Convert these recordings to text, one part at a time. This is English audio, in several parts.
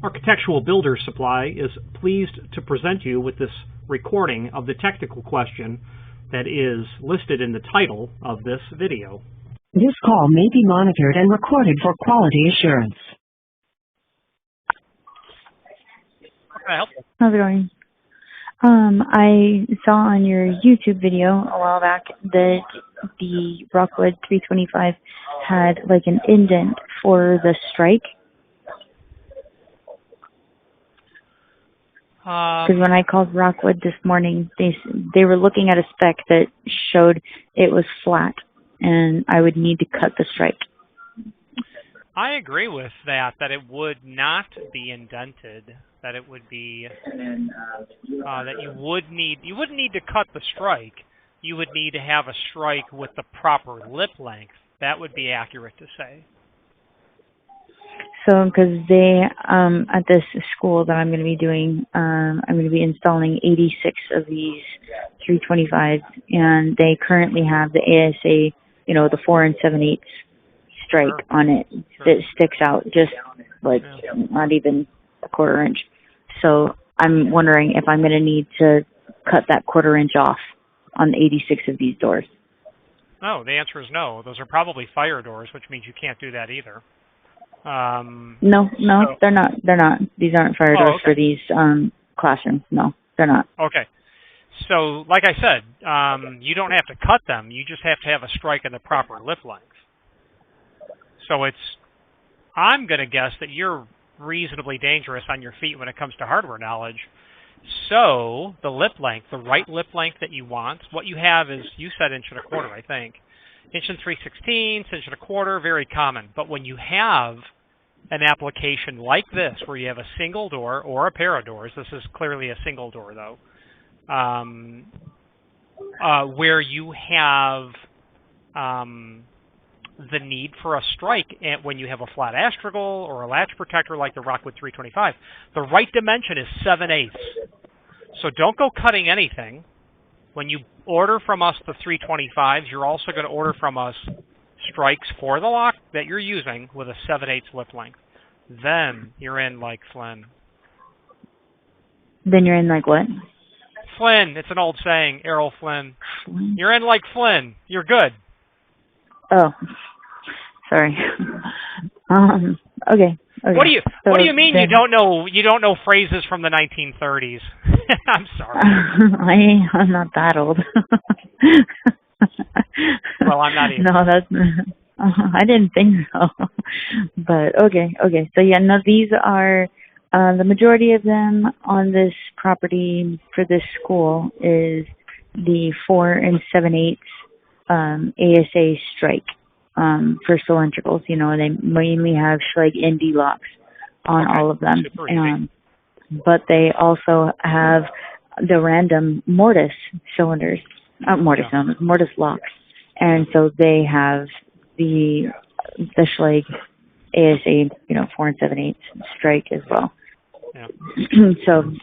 Architectural Builder Supply is pleased to present you with this recording of the technical question that is listed in the title of this video. This call may be monitored and recorded for quality assurance. How can I help you? How's it going? I saw on your YouTube video a while back that the Rockwood 325 had like an indent for the strike. Because when I called Rockwood this morning, they were looking at a spec that showed it was flat, and I would need to cut the strike. I agree with that it would not be indented, that it would be, that you wouldn't need to cut the strike. You would need to have a strike with the proper lip length. That would be accurate to say. So, because they, at this school that I'm going to be doing, I'm going to be installing 86 of these 325s, and they currently have the ASA, the 4 7/8 strike on it that sticks out just like not even a quarter inch. So I'm wondering if I'm going to need to cut that quarter inch off on the 86 of these doors. No, the answer is no. Those are probably fire doors, which means you can't do that either. No, they're not. They're not. These aren't fire doors for these classrooms. No, they're not. Okay. So, like I said, you don't have to cut them. You just have to have a strike in the proper lip length. So I'm going to guess that you're reasonably dangerous on your feet when it comes to hardware knowledge. So the lip length, the right lip length that you want, what you have is, you said 1 1/4, I think. 1 3/16, 1 1/4, very common. But when you have an application like this, where you have a single door or a pair of doors, this is clearly a single door though, where you have the need for a strike when you have a flat astragal or a latch protector like the Rockwood 325, the right dimension is 7/8. So don't go cutting anything. When you order from us the 325s, you're also going to order from us strikes for the lock that you're using with a 7/8 lip length. Then you're in like Flynn. Then you're in like what? Flynn. It's an old saying, Errol Flynn. You're in like Flynn. You're good. Oh, sorry. Okay. What do you mean you don't know phrases from the 1930s? I'm sorry. I'm not that old. Well, I'm not either. No, that's. I didn't think so. But okay. So yeah, no, these are the majority of them on this property for this school is the 4 7/8 ASA strike for cylindricals. They mainly have Schlage ND locks on all of them. But they also have the random mortise cylinders, mortise locks. And so they have the Schlage ASA, 4 7/8 strike as well. Yeah. So,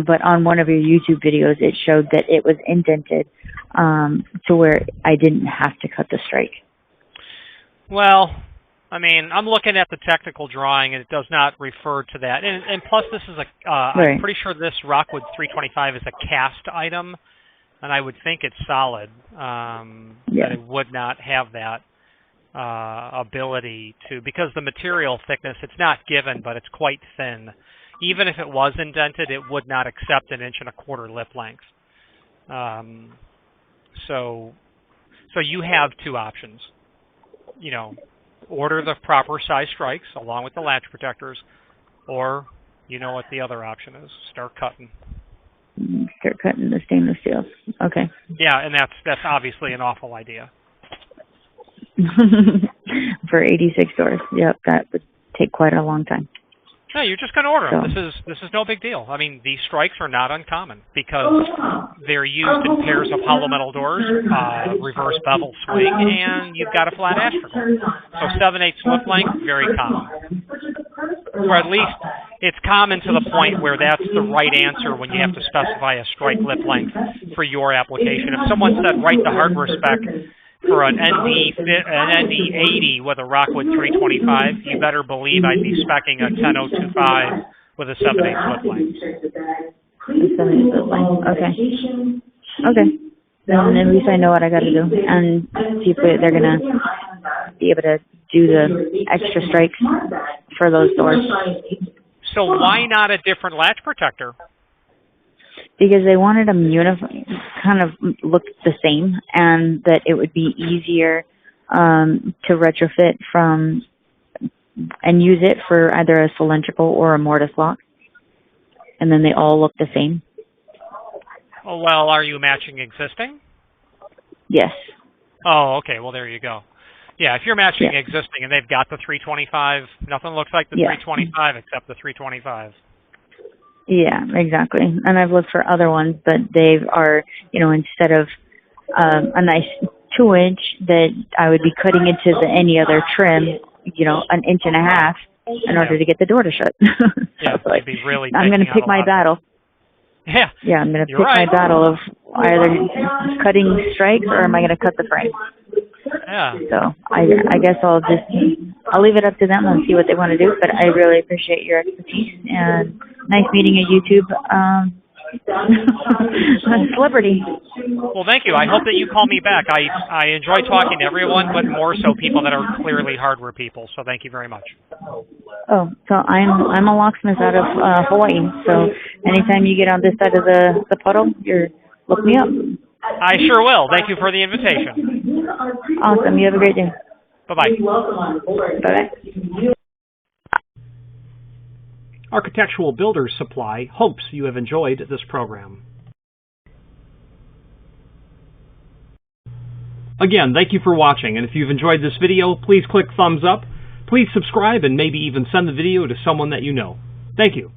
but on one of your YouTube videos, it showed that it was indented to where I didn't have to cut the strike. Well, I mean, I'm looking at the technical drawing, and it does not refer to that. And plus, this is I'm pretty sure this Rockwood 325 is a cast item, and I would think it's solid. That it would not have that ability to, because the material thickness, it's not given, but it's quite thin. Even if it was indented, it would not accept 1 1/4 lip length. So you have two options. Order the proper size strikes along with the latch protectors, or what the other option is. Start cutting. Start cutting the stainless steel. Okay. Yeah, and that's obviously an awful idea. For 86 doors. Yep, that would take quite a long time. No, you're just going to order them. This is no big deal. I mean, these strikes are not uncommon because they're used in pairs of hollow metal doors, reverse bevel swing, and you've got a flat astragal. So 7/8 lip length, very common. Or at least it's common to the point where that's the right answer when you have to specify a strike lip length for your application. If someone said write the hardware spec for an ND80 with a Rockwood 325, you better believe I'd be speccing a 10025 with a 7/8 slip length. The 7/8 slip length. Okay. Okay. Then at least I know what I got to do, and see if they're gonna be able to do the extra strikes for those doors. So why not a different latch protector? Because they wanted them kind of look the same, and that it would be easier to retrofit from and use it for either a cylindrical or a mortise lock, and then they all look the same. Oh, well, are you matching existing? Yes. Oh, okay. Well, there you go. Yeah, if you're matching existing and they've got the 325, nothing looks like the 325 except the 325. Yeah, exactly. And I've looked for other ones, but they are, instead of a nice 2-inch that I would be cutting into any other trim, an 1.5 inches in order to get the door to shut. Yeah, so you'd be really I'm going to pick my battle. Yeah. Yeah, I'm going to pick my battle of either cutting strikes or am I going to cut the frame. Yeah. So I guess I'll leave it up to them and see what they want to do. But I really appreciate your expertise and nice meeting a YouTube celebrity. Well, thank you. I hope that you call me back. I enjoy talking to everyone, but more so people that are clearly hardware people. So thank you very much. Oh, so I'm a locksmith out of Hawaii. So anytime you get on this side of the puddle, look me up. I sure will. Thank you for the invitation. Awesome. You have a great day. Bye-bye. Bye-bye. Architectural Builders Supply hopes you have enjoyed this program. Again, thank you for watching, and if you've enjoyed this video, please click thumbs up, please subscribe, and maybe even send the video to someone that you know. Thank you.